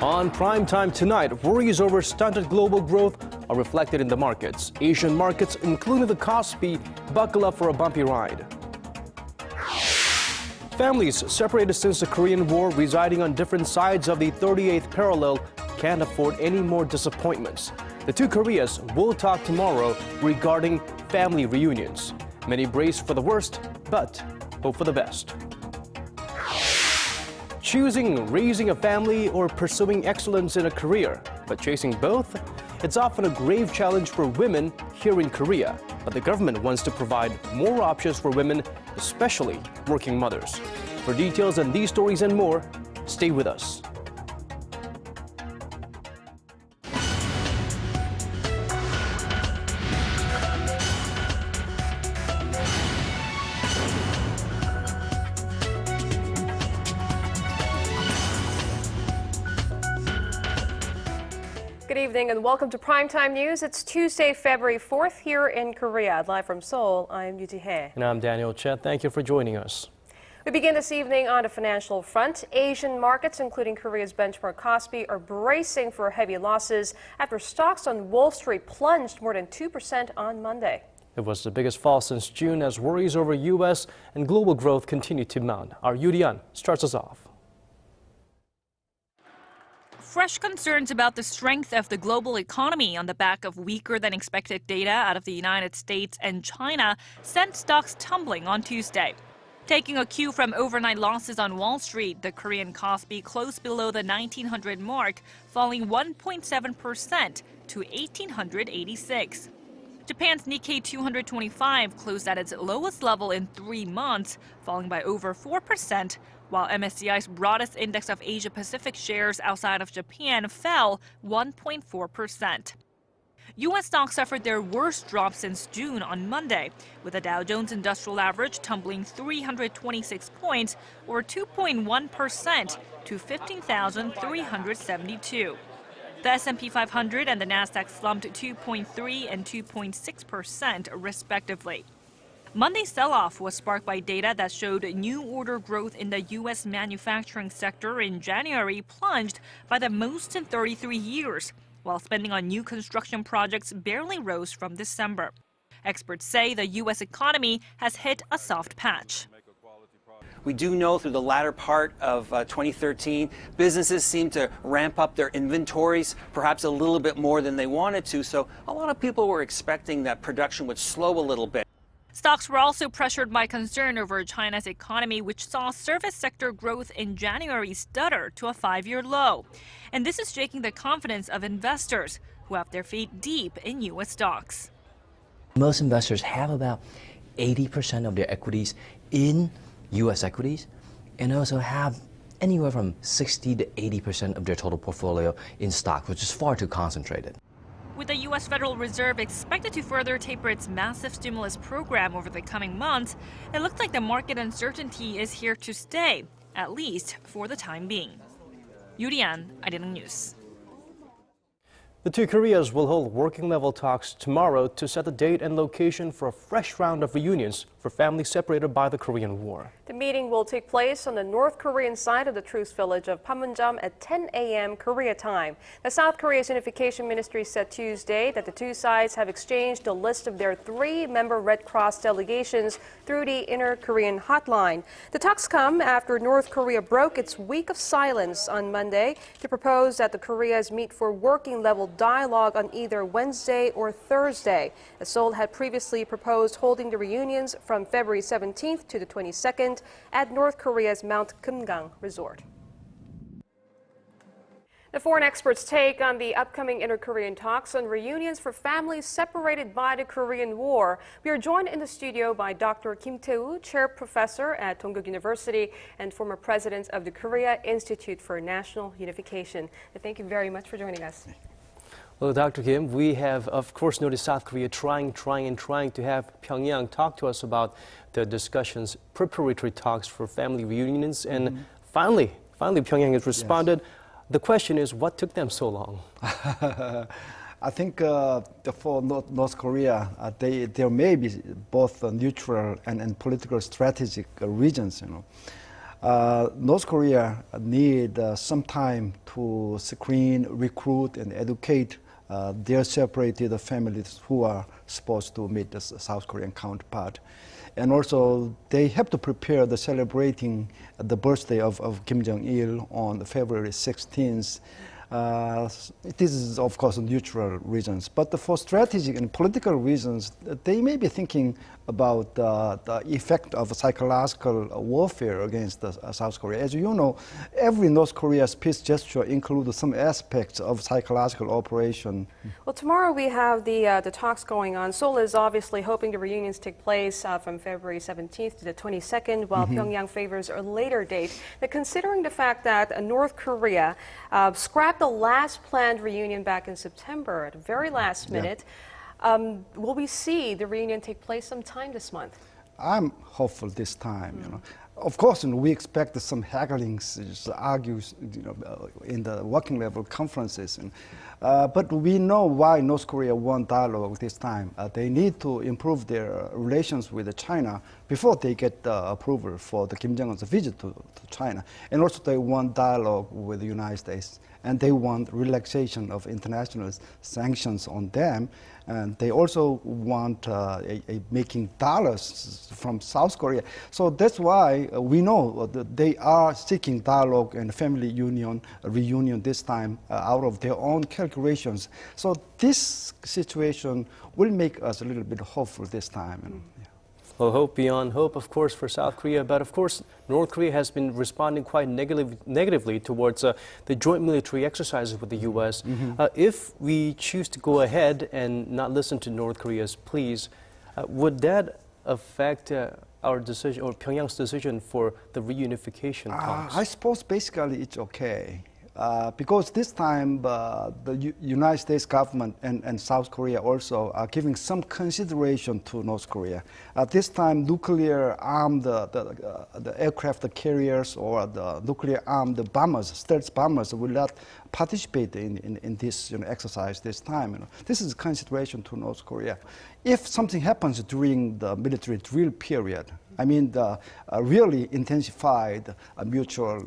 On prime time tonight, worries over stunted global growth are reflected in the markets. Asian markets, including the KOSPI, buckle up for a bumpy ride. Families separated since the Korean War, residing on different sides of the 38th parallel, can't afford any more disappointments. The two Koreas will talk tomorrow regarding family reunions. Many brace for the worst, but hope for the best. Choosing raising a family or pursuing excellence in a career, but chasing both? It's often a grave challenge for women here in Korea. But the government wants to provide more options for women, especially working mothers. For details on these stories and more, stay with us. Good evening and welcome to Primetime News. It's Tuesday, February 4th here in Korea. Live from Seoul, I'm Yoo Li-an. And I'm Daniel Chet. Thank you for joining us. We begin this evening on the financial front. Asian markets, including Korea's benchmark KOSPI, are bracing for heavy losses after stocks on Wall Street plunged more than 2% on Monday. It was the biggest fall since June as worries over U.S. and global growth continue to mount. Our Yoo Li-an starts us off. Fresh concerns about the strength of the global economy on the back of weaker than expected data out of the United States and China sent stocks tumbling on Tuesday. Taking a cue from overnight losses on Wall Street, the Korean KOSPI closed below the 1900 mark, falling 1.7% to 1886. Japan's Nikkei 225 closed at its lowest level in 3 months, falling by over 4%, while MSCI's broadest index of Asia-Pacific shares outside of Japan fell 1.4%. U.S. stocks suffered their worst drop since June on Monday, with the Dow Jones Industrial Average tumbling 326 points, or 2.1%, to 15,372. The S&P 500 and the Nasdaq slumped 2.3% and 2.6%, respectively. Monday's sell-off was sparked by data that showed new order growth in the U.S. manufacturing sector in January plunged by the most in 33 years, while spending on new construction projects barely rose from December. Experts say the U.S. economy has hit a soft patch. We do know through the latter part of 2013, businesses seem to ramp up their inventories, perhaps a little bit more than they wanted to, so a lot of people were expecting that production would slow a little bit. Stocks were also pressured by concern over China's economy, which saw service sector growth in January stutter to a 5-year low. And this is shaking the confidence of investors, who have their feet deep in U.S. stocks. Most investors have about 80% of their equities in U.S. equities, and also have anywhere from 60 to 80% of their total portfolio in stocks, which is far too concentrated. With the U.S. Federal Reserve expected to further taper its massive stimulus program over the coming months, it looks like the market uncertainty is here to stay, at least for the time being. Yoo Li-an, Arirang News. The two Koreas will hold working-level talks tomorrow to set the date and location for a fresh round of reunions for families separated by the Korean War. The meeting will take place on the North Korean side of the truce village of Panmunjom at 10 a.m. Korea time. The South Korea's Unification Ministry said Tuesday that the two sides have exchanged a list of their 3-member Red Cross delegations through the Inner Korean hotline. The talks come after North Korea broke its week of silence on Monday to propose that the Koreas meet for working-level dialogue on either Wednesday or Thursday. Seoul had previously proposed holding the reunions from February 17th to the 22nd at North Korea's Mount Kumgang Resort. The foreign experts' take on the upcoming inter-Korean talks on reunions for families separated by the Korean War. We are joined in the studio by Dr. Kim Tae-woo, Chair Professor at Dongguk University and former President of the Korea Institute for National Unification. Thank you very much for joining us. Well, Dr. Kim, we have, of course, noticed South Korea trying to have Pyongyang talk to us about the discussions, preparatory talks for family reunions, and finally Pyongyang has responded. Yes. The question is, what took them so long? I think for North Korea, there may be both neutral and political strategic reasons. North Korea need some time to screen, recruit, and educate their separated families who are supposed to meet the South Korean counterpart. And also, they have to prepare the celebrating the birthday of Kim Jong-il on February 16th. This is, of course, neutral reasons. But for strategic and political reasons, they may be thinking about the effect of psychological warfare against South Korea. As you know, every North Korea's peace gesture includes some aspects of psychological operation. Well, tomorrow we have the talks going on. Seoul is obviously hoping the reunions take place from February 17th to the 22nd, while Pyongyang favors a later date. Now, considering the fact that North Korea scrapped the last planned reunion back in September at the very last minute, will we see the reunion take place sometime this month? I'm hopeful this time. You know, of course, we expect some hagglings, argues, in the working level conferences. But we know why North Korea want dialogue this time. They need to improve their relations with China before they get the approval for the Kim Jong-un's visit to China. And also they want dialogue with the United States. And they want relaxation of international sanctions on them. And they also want making dollars from South Korea. So that's why we know that they are seeking dialogue and family reunion this time out of their own calculations. So this situation will make us a little bit hopeful this time. Well, hope beyond hope, of course, for South Korea. But of course, North Korea has been responding quite negatively towards the joint military exercises with the U.S. If we choose to go ahead and not listen to North Korea's pleas, would that affect our decision or Pyongyang's decision for the reunification talks? I suppose basically it's okay. Because this time the United States government and South Korea also are giving some consideration to North Korea. This time nuclear armed the aircraft carriers or the nuclear armed bombers, stealth bombers will not participate in this exercise this time. This is a consideration to North Korea. If something happens during the military drill period, I mean, the really intensified mutual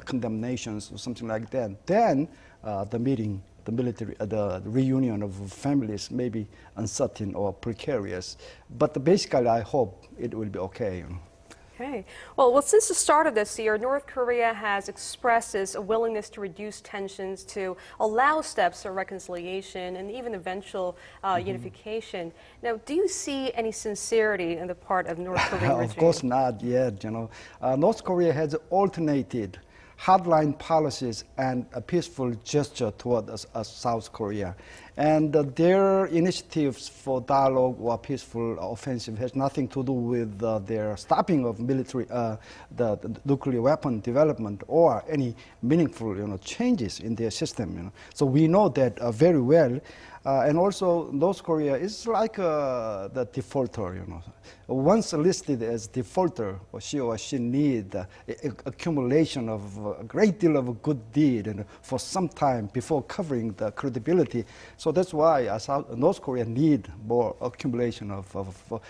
condemnations or something like that, then the meeting, the reunion of families may be uncertain or precarious. But basically, I hope it will be okay. Okay. Well, since the start of this year, North Korea has expressed its willingness to reduce tensions, to allow steps for reconciliation and even eventual unification. Now, do you see any sincerity in the part of North Korea? Of course not yet. North Korea has alternated hardline policies and a peaceful gesture toward South Korea. And their initiatives for dialogue or peaceful offensive has nothing to do with their stopping of military, the nuclear weapon development or any meaningful changes in their system. So we know that very well. And also, North Korea is like the defaulter. Once listed as defaulter, she or she need accumulation of a great deal of good deed and for some time before covering the credibility. So that's why North Korea need more accumulation of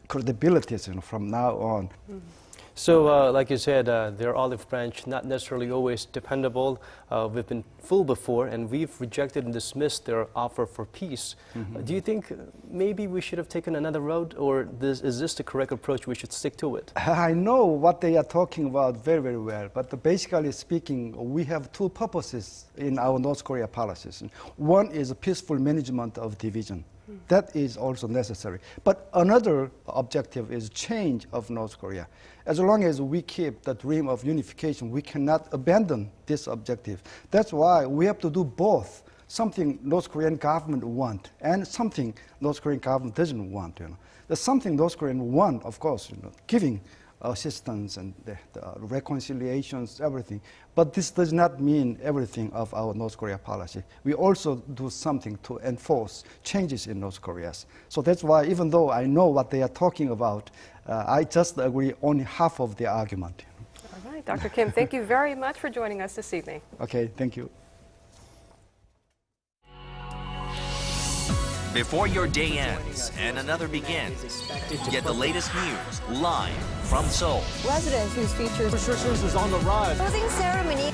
credibilities from now on. So, like you said, their olive branch not necessarily always dependable. We've been fooled before, and we've rejected and dismissed their offer for peace. Do you think maybe we should have taken another road, or is this the correct approach? We should stick to it. I know what they are talking about very, very well, but basically speaking, we have two purposes in our North Korea policies. One is a peaceful management of division. That is also necessary. But another objective is change of North Korea. As long as we keep the dream of unification, we cannot abandon this objective. That's why we have to do both. Something North Korean government want and something North Korean government doesn't want. There's something North Korean want, of course, giving assistance and the reconciliations, everything. But this does not mean everything of our North Korea policy. We also do something to enforce changes in North Korea. So that's why, even though I know what they are talking about, I just agree only half of the argument. All right, Dr. Kim, thank you very much for joining us this evening. Okay, thank you. Before your day ends and another begins, get the latest news live from Seoul. Residents whose features Restrictions is on the rise. closing ceremony.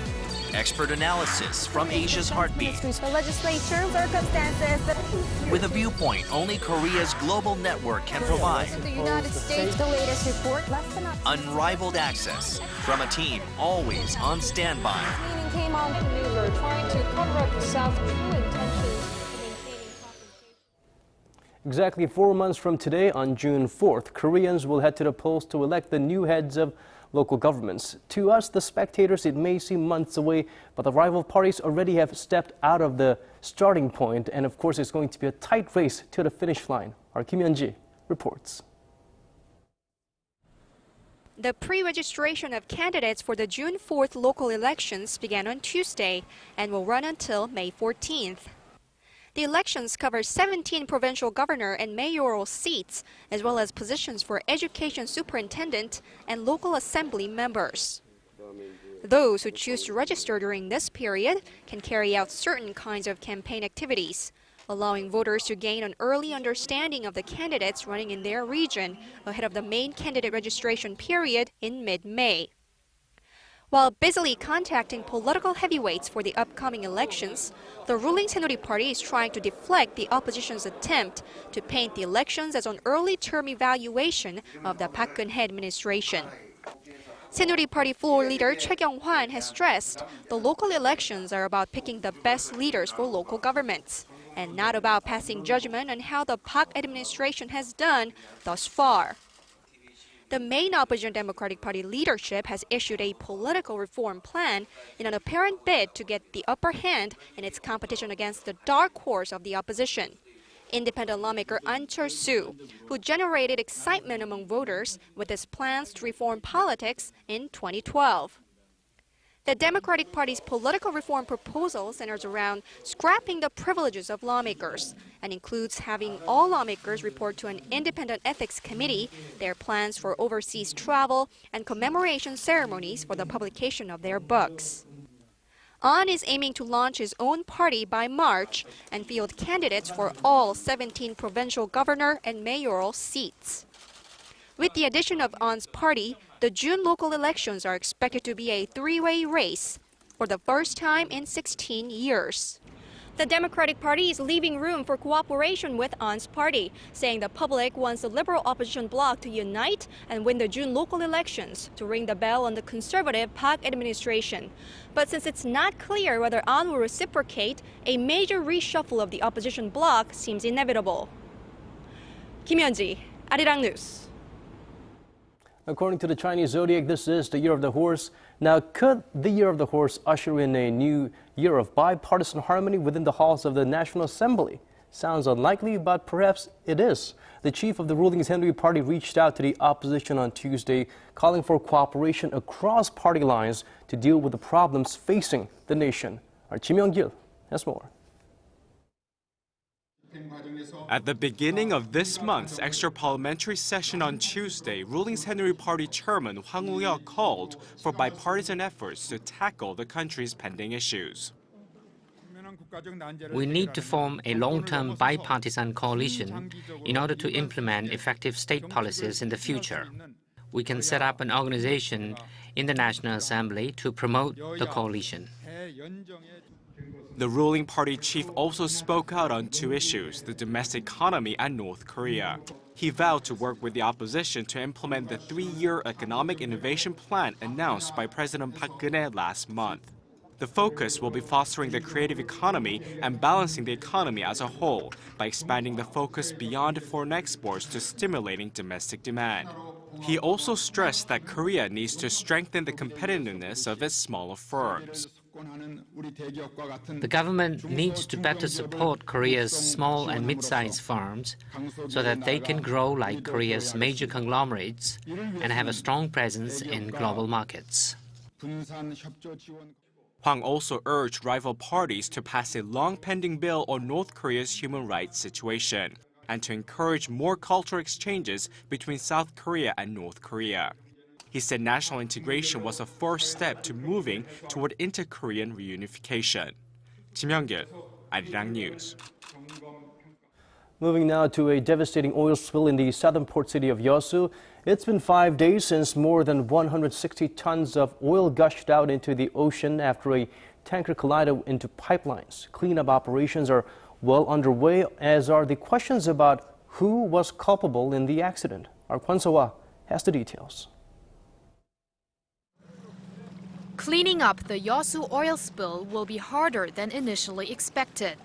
Expert analysis from Asia's heartbeat. The legislature circumstances. With a viewpoint only Korea's global network can provide. The United States, the latest report. Less than Unrivaled access from a team always on standby. meeting came on to Mueller trying to cover up the South's true intentions of maintaining confrontation. Exactly 4 months from today, on June 4th, Koreans will head to the polls to elect the new heads of local governments. To us, the spectators, it may seem months away, but the rival parties already have stepped out of the starting point, and of course, it's going to be a tight race to the finish line. Our Kim Hyun-ji reports. The pre-registration of candidates for the June 4th local elections began on Tuesday and will run until May 14th. The elections cover 17 provincial governor and mayoral seats, as well as positions for education superintendent and local assembly members. Those who choose to register during this period can carry out certain kinds of campaign activities, allowing voters to gain an early understanding of the candidates running in their region ahead of the main candidate registration period in mid-May. While busily contacting political heavyweights for the upcoming elections, the ruling Saenuri Party is trying to deflect the opposition's attempt to paint the elections as an early-term evaluation of the Park Geun-hye administration. Saenuri Party floor leader Choi Kyung-hwan has stressed the local elections are about picking the best leaders for local governments, and not about passing judgment on how the Park administration has done thus far. The main opposition Democratic Party leadership has issued a political reform plan in an apparent bid to get the upper hand in its competition against the dark horse of the opposition, independent lawmaker An Chol-soo, who generated excitement among voters with his plans to reform politics in 2012. The Democratic Party's political reform proposal centers around scrapping the privileges of lawmakers and includes having all lawmakers report to an independent ethics committee their plans for overseas travel and commemoration ceremonies for the publication of their books. An is aiming to launch his own party by March and field candidates for all 17 provincial governor and mayoral seats. With the addition of An's party, the June local elections are expected to be a three-way race for the first time in 16 years. The Democratic Party is leaving room for cooperation with An's party, saying the public wants the liberal opposition bloc to unite and win the June local elections to ring the bell on the conservative Park administration. But since it's not clear whether An will reciprocate, a major reshuffle of the opposition bloc seems inevitable. Kim Hyun-ji, Arirang News. According to the Chinese zodiac, this is the year of the horse. Now, could the year of the horse usher in a new year of bipartisan harmony within the halls of the National Assembly? Sounds unlikely, but perhaps it is. The chief of the ruling Saenuri Party reached out to the opposition on Tuesday, calling for cooperation across party lines to deal with the problems facing the nation. Our Kim Young-gil has more. At the beginning of this month's extra-parliamentary session on Tuesday, ruling Saenuri Party Chairman Hwang Woo-yeok called for bipartisan efforts to tackle the country's pending issues. We need to form a long-term bipartisan coalition in order to implement effective state policies in the future. We can set up an organization in the National Assembly to promote the coalition. The ruling party chief also spoke out on two issues, the domestic economy and North Korea. He vowed to work with the opposition to implement the 3-year economic innovation plan announced by President Park Geun-hye last month. The focus will be fostering the creative economy and balancing the economy as a whole by expanding the focus beyond foreign exports to stimulating domestic demand. He also stressed that Korea needs to strengthen the competitiveness of its smaller firms. The government needs to better support Korea's small and mid-sized firms so that they can grow like Korea's major conglomerates and have a strong presence in global markets. Hwang also urged rival parties to pass a long-pending bill on North Korea's human rights situation and to encourage more cultural exchanges between South Korea and North Korea. He said national integration was a first step to moving toward inter-Korean reunification. Kim Hyun-gil, Arirang News. Moving now to a devastating oil spill in the southern port city of Yeosu. It's been 5 days since more than 160 tons of oil gushed out into the ocean after a tanker collided into pipelines. Cleanup operations are well underway, as are the questions about who was culpable in the accident. Our Kwon So-ah has the details. Cleaning up the Yeosu oil spill will be harder than initially expected.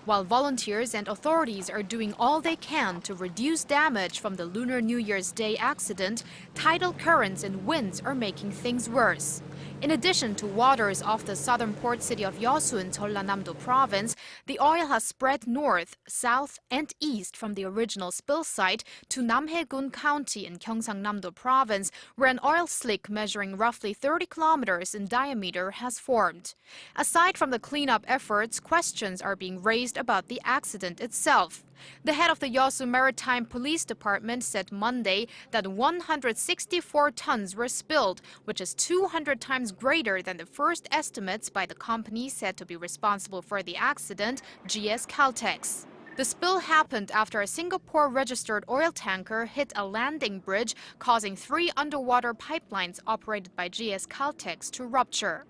While volunteers and authorities are doing all they can to reduce damage from the Lunar New Year's Day accident, tidal currents and winds are making things worse. In addition to waters off the southern port city of Yeosu in Jeollanam-do province, the oil has spread north, south, and east from the original spill site to Namhae-gun County in Gyeongsang-namdo province, where an oil slick measuring roughly 30 kilometers in diameter has formed. Aside from the cleanup efforts, questions are being raised about the accident itself. The head of the Yeosu Maritime Police Department said Monday that 164 tons were spilled, which is 200 times greater than the first estimates by the company said to be responsible for the accident, GS Caltex. The spill happened after a Singapore-registered oil tanker hit a landing bridge, causing 3 underwater pipelines operated by GS Caltex to rupture.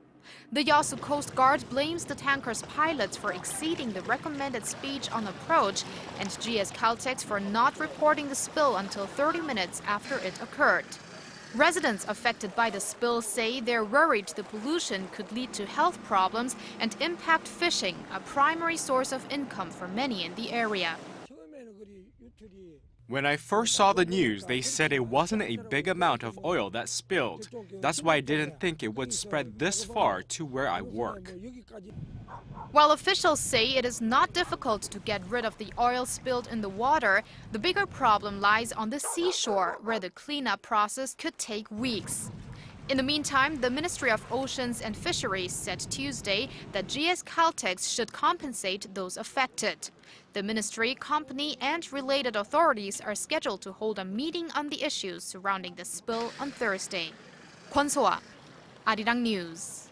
The Yeosu Coast Guard blames the tanker's pilots for exceeding the recommended speed on approach and GS Caltex for not reporting the spill until 30 minutes after it occurred. Residents affected by the spill say they're worried the pollution could lead to health problems and impact fishing, a primary source of income for many in the area. When I first saw the news, they said it wasn't a big amount of oil that spilled. That's why I didn't think it would spread this far to where I work. While officials say it is not difficult to get rid of the oil spilled in the water, the bigger problem lies on the seashore, where the cleanup process could take weeks. In the meantime, the Ministry of Oceans and Fisheries said Tuesday that GS Caltex should compensate those affected. The ministry, company, and related authorities are scheduled to hold a meeting on the issues surrounding the spill on Thursday. Kwon So-ah, Arirang News.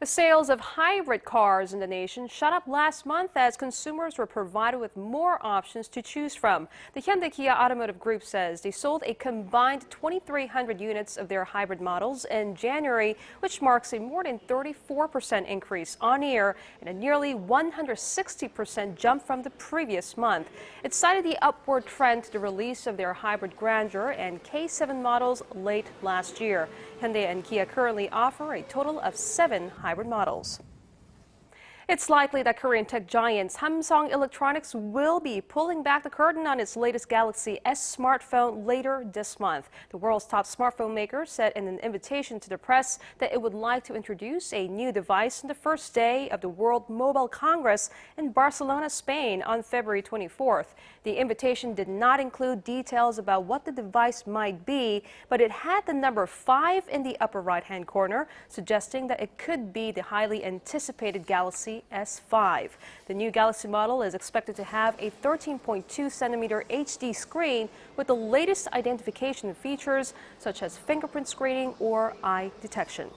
The sales of hybrid cars in the nation shot up last month as consumers were provided with more options to choose from. The Hyundai Kia Automotive Group says they sold a combined 2,300 units of their hybrid models in January, which marks a more than 34% increase on year and a nearly 160% jump from the previous month. It cited the upward trend to the release of their hybrid Grandeur and K7 models late last year. Hyundai and Kia currently offer a total of 7 hybrid models. It's likely that Korean tech giant Samsung Electronics will be pulling back the curtain on its latest Galaxy S smartphone later this month. The world's top smartphone maker said in an invitation to the press that it would like to introduce a new device on the first day of the World Mobile Congress in Barcelona, Spain on February 24th. The invitation did not include details about what the device might be, but it had the number 5 in the upper right-hand corner, suggesting that it could be the highly anticipated Galaxy S5. The new Galaxy model is expected to have a 13.2 centimeter HD screen with the latest identification features such as fingerprint screening or eye detection.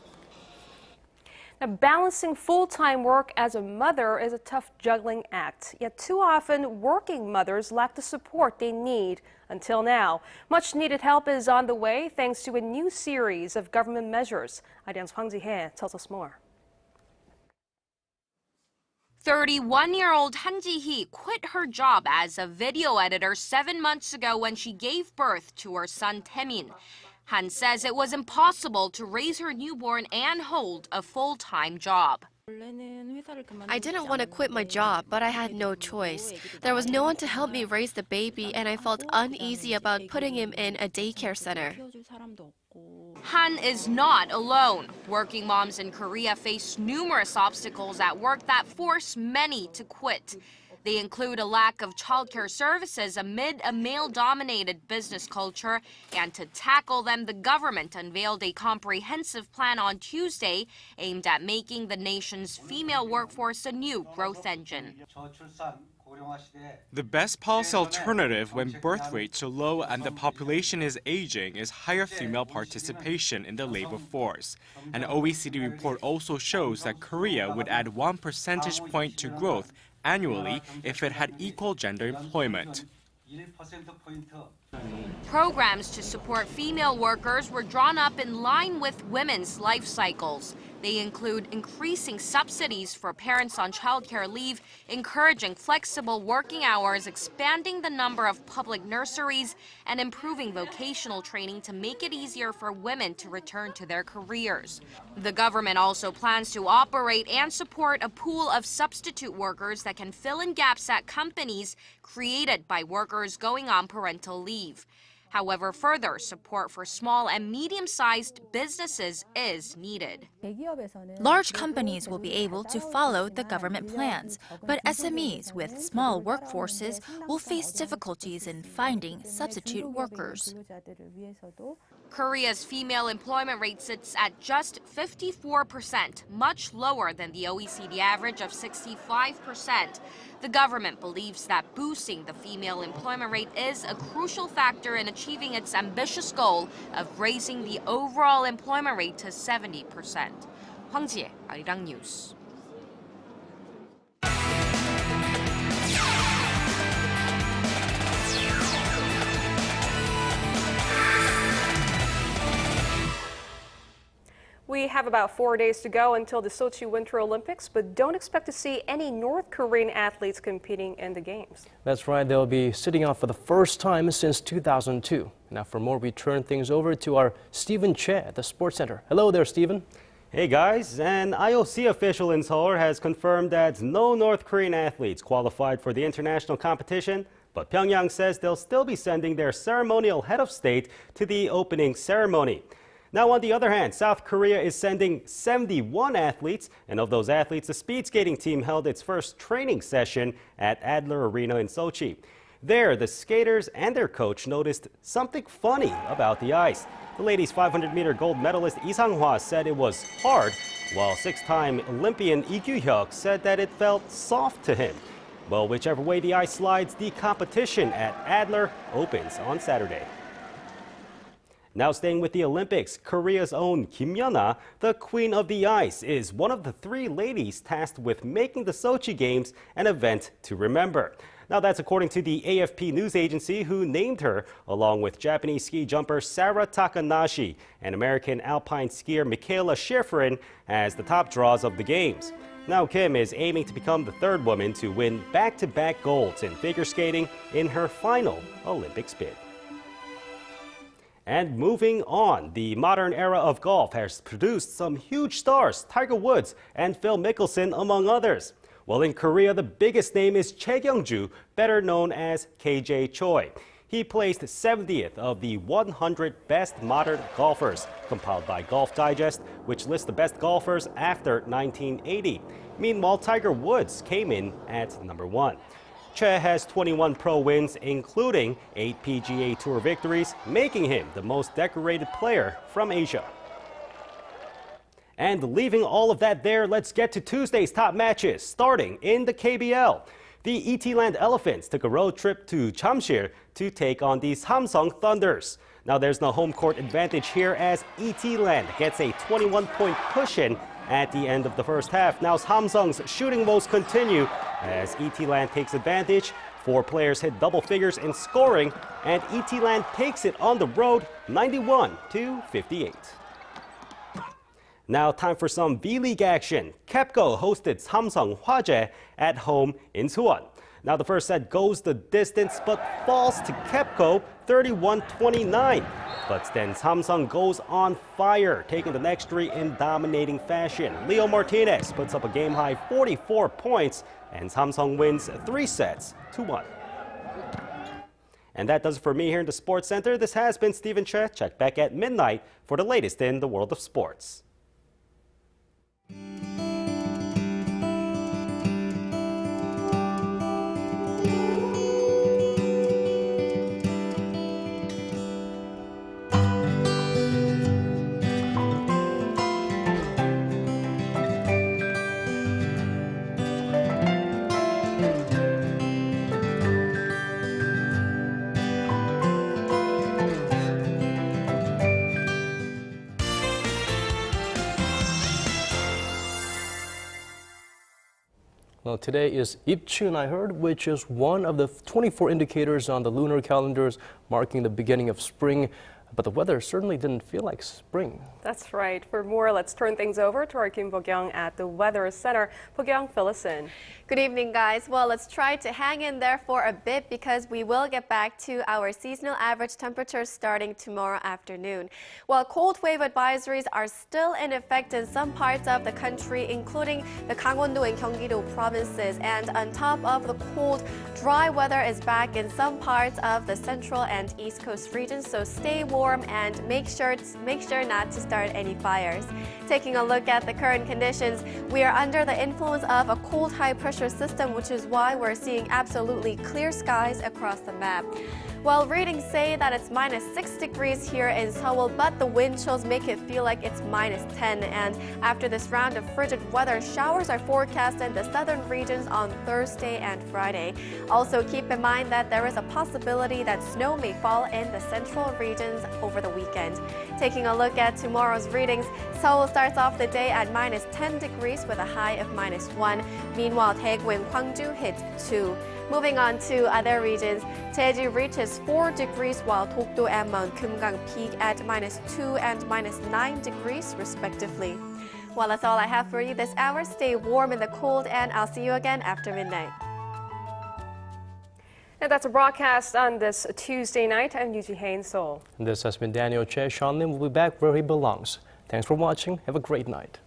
Now, balancing full-time work as a mother is a tough juggling act. Yet too often, working mothers lack the support they need until now. Much needed help is on the way thanks to a new series of government measures. Arirang's Hwang Ji-hye tells us more. 31-year-old Han Ji-hee quit her job as a video editor 7 months ago when she gave birth to her son Taemin. Han says it was impossible to raise her newborn and hold a full-time job. I didn't want to quit my job, but I had no choice. There was no one to help me raise the baby, and I felt uneasy about putting him in a daycare center. Han is not alone. Working moms in Korea face numerous obstacles at work that force many to quit. They include a lack of childcare services amid a male-dominated business culture, and to tackle them, the government unveiled a comprehensive plan on Tuesday aimed at making the nation's female workforce a new growth engine. The best policy alternative when birth rates are low and the population is aging is higher female participation in the labor force. An OECD report also shows that Korea would add 1 percentage point to growth annually if it had equal gender employment. Programs to support female workers were drawn up in line with women's life cycles. They include increasing subsidies for parents on childcare leave, encouraging flexible working hours, expanding the number of public nurseries, and improving vocational training to make it easier for women to return to their careers. The government also plans to operate and support a pool of substitute workers that can fill in gaps at companies created by workers going on parental leave. However, further support for small and medium-sized businesses is needed. Large companies will be able to follow the government plans, but SMEs with small workforces will face difficulties in finding substitute workers. Korea's female employment rate sits at just 54%, much lower than the OECD average of 65%. The government believes that boosting the female employment rate is a crucial factor in achieving its ambitious goal of raising the overall employment rate to 70%. Hwang Ji-hye, Arirang News. We have about 4 days to go until the Sochi Winter Olympics, but don't expect to see any North Korean athletes competing in the Games. That's right, they'll be sitting out for the first time since 2002. Now for more, we turn things over to our Stephen Che at the Sports Center. Hello there, Stephen. Hey guys, an IOC official in Seoul has confirmed that no North Korean athletes qualified for the international competition, but Pyongyang says they'll still be sending their ceremonial head of state to the opening ceremony. Now, on the other hand, South Korea is sending 71 athletes, and of those athletes, the speed skating team held its first training session at Adler Arena in Sochi. There, the skaters and their coach noticed something funny about the ice. The ladies' 500-meter gold medalist Lee Sang-hwa said it was hard, while six-time Olympian Lee Kyu-hyuk said that it felt soft to him. Well, whichever way the ice slides, the competition at Adler opens on Saturday. Now staying with the Olympics, Korea's own Kim Yeon-ah, the Queen of the Ice, is one of the 3 ladies tasked with making the Sochi Games an event to remember. Now that's according to the AFP news agency, who named her, along with Japanese ski jumper Sara Takanashi and American alpine skier Michaela Schifrin, as the top draws of the Games. Now Kim is aiming to become the 3rd woman to win back-to-back golds in figure skating in her final Olympics bid. And moving on, the modern era of golf has produced some huge stars, Tiger Woods and Phil Mickelson, among others. Well, in Korea, the biggest name is Chae Kyung-ju, better known as KJ Choi. He placed 70th of the 100 best modern golfers, compiled by Golf Digest, which lists the best golfers after 1980. Meanwhile, Tiger Woods came in at number 1. Che has 21 pro wins, including 8 PGA Tour victories, making him the most decorated player from Asia. And leaving all of that there, let's get to Tuesday's top matches, starting in the KBL. The ET Land Elephants took a road trip to Jamsil to take on the Samsung Thunders. Now there's no home court advantage here, as ET Land gets a 21-point cushion at the end of the first half. Now Samsung's shooting woes continue as ET Land takes advantage. 4 players hit double figures in scoring, and ET Land takes it on the road 91-58. Now time for some V-League action. KEPCO hosted Samsung Hwajae at home in Suwon. Now the first set goes the distance but falls to KEPCO 31-29. But then Samsung goes on fire, taking the next 3 in dominating fashion. Leo Martinez puts up a game-high 44 points, and Samsung wins 3 sets to 1. And that does it for me here in the Sports Center. This has been Stephen Che. Check back at midnight for the latest in the world of sports. Well, today is Ipchun, I heard, which is one of the 24 indicators on the lunar calendars marking the beginning of spring. But the weather certainly didn't feel like spring. That's right. For more, let's turn things over to our Kim Bo-kyung at the Weather Center. Bo-kyung, fill us in. Good evening, guys. Well, let's try to hang in there for a bit because we will get back to our seasonal average temperatures starting tomorrow afternoon. Well, cold wave advisories are still in effect in some parts of the country, including the Gangwon-do and Gyeonggi-do provinces. And on top of the cold, dry weather is back in some parts of the central and east coast regions. So stay warm and make sure not to start any fires. Taking a look at the current conditions, we are under the influence of a cold high pressure system, which is why we're seeing absolutely clear skies across the map. Well, readings say that it's -6 degrees here in Seoul, but the wind chills make it feel like it's -10. And after this round of frigid weather, showers are forecast in the southern regions on Thursday and Friday. Also, keep in mind that there is a possibility that snow may fall in the central regions over the weekend. Taking a look at tomorrow's readings, Seoul starts off the day at -10 degrees with a high of -1. Meanwhile, Daegu and Gwangju hit 2. Moving on to other regions, Jeju reaches 4 degrees while Dokdo and Mount Kumgang peak at -2 and -9 degrees respectively. Well, that's all I have for you this hour. Stay warm in the cold and I'll see you again after midnight. And that's a broadcast on this Tuesday night. I'm Yoo Ji-hye in Seoul. This has been Daniel Che. Sean Lim will be back where he belongs. Thanks for watching. Have a great night.